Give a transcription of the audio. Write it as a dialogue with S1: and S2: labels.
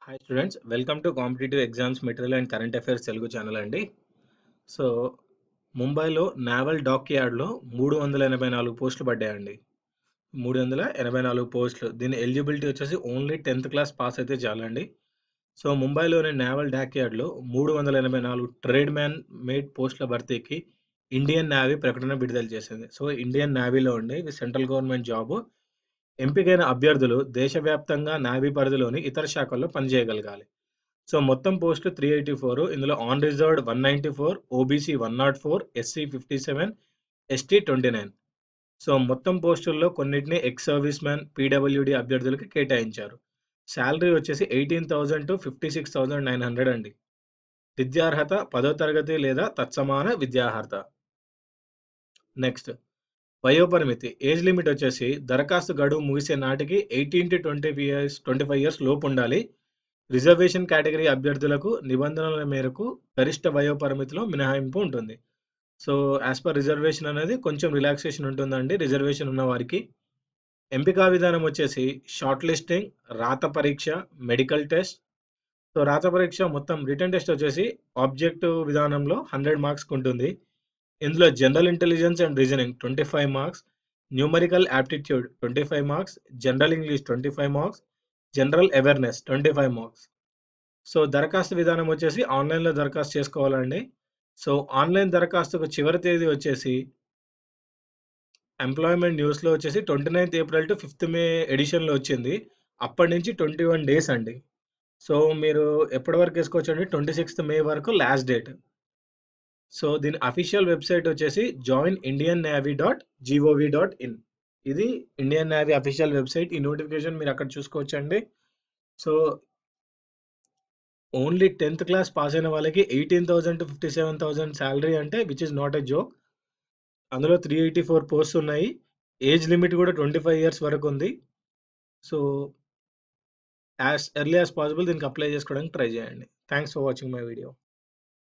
S1: Hi students, welcome to competitive exams material and current affairs Telugu channel అండి. So ముంబైలో naval dock యార్డ్లో 384 పోస్టులు పడ్డాయండి. 384 పోస్టులు. దీని ఎలిజిబిలిటీ వచ్చేసి ఓన్లీ 10th క్లాస్ పాస్ అయితే చాలండి. సో ముంబైలోని నావల్ డాక్ యార్డ్లో 384 ట్రేడ్ మ్యాన్ మేడ్ పోస్టుల భర్తీకి ఇండియన్ నేవీ ప్రకటన విడుదల చేసింది. సో ఇండియన్ నేవీలో ఉండి ఇది సెంట్రల్ గవర్నమెంట్ జాబ్. ఎంపికైన అభ్యర్థులు దేశవ్యాప్తంగా నేవీ పరిధిలోని ఇతర శాఖల్లో పనిచేయగలగాలి. సో మొత్తం పోస్టులు 384. ఇందులో on reserved 194, OBC 104, SC 57, ST 29. So మొత్తం పోస్టుల్లో కొన్నిటిని ఎక్స్ సర్వీస్ మ్యాన్, పీడబ్ల్యూడీ అభ్యర్థులకి కేటాయించారు. శాలరీ వచ్చేసి 18,000 టు 56,900 అండి. విద్యార్హత 10వ తరగతి లేదా తత్సమాన విద్యార్హత. నెక్స్ట్ వయోపరిమితి ఏజ్ లిమిట్ వచ్చేసి దరఖాస్తు గడువు ముగిసే నాటికి 18 టు 25 ఇయర్స్ లోపు ఉండాలి. రిజర్వేషన్ కేటగిరీ అభ్యర్థులకు నిబంధనల మేరకు గరిష్ట వయోపరిమితిలో మినహాయింపు ఉంటుంది. సో యాజ్ పర్ రిజర్వేషన్ అనేది కొంచెం రిలాక్సేషన్ ఉంటుందండి రిజర్వేషన్ ఉన్న వారికి. ఎంపికా విధానం వచ్చేసి షార్ట్ లిస్టింగ్, రాత పరీక్ష, మెడికల్ టెస్ట్. సో రాత పరీక్ష మొత్తం రిటర్న్ టెస్ట్ వచ్చేసి ఆబ్జెక్టివ్ విధానంలో 100 మార్క్స్కి ఉంటుంది. ఇందులో general intelligence and reasoning 25 marks, numerical aptitude 25 marks, general English 25 marks, general awareness 25 marks. So దరఖాస్తు విధానం వచ్చేసి ఆన్లైన్‌లో దరఖాస్తు చేసుకోవాలండి. సో ఆన్లైన్ దరఖాస్తుకు చివరి తేదీ వచ్చేసి ఎంప్లాయ్‌మెంట్ న్యూస్‌లో వచ్చేసి 29థ్ ఏప్రిల్ టు 5థ్ మే ఎడిషన్‌లో వచ్చింది. అప్పటి నుంచి 21 డేస్ అండి. సో మీరు ఎప్పటి వరకు ఏసుకోవచ్చండి 26థ్ మే వరకు లాస్ట్ డేట్. సో దీని అఫీషియల్ వెబ్‌సైట్ వచ్చేసి joinindiannavy.gov.in. ఇది ఇండియన్ నేవీ అఫీషియల్ వెబ్‌సైట్. ఈ నోటిఫికేషన్ మీరు అక్కడ చూసుకోవచ్చండి. So only 10th class pass అయిన వాళ్ళకి 18,000-57,000 సాలరీ అంటే which is not a joke. అందులో 384 పోస్ట్స్ ఉన్నాయి. ఏజ్ లిమిట్ కూడా 25 ఇయర్స్ వరకు ఉంది. So as early as possible దీనికి అప్లై చేసుకోవడానికి ట్రై చేయండి. Thanks for watching my video.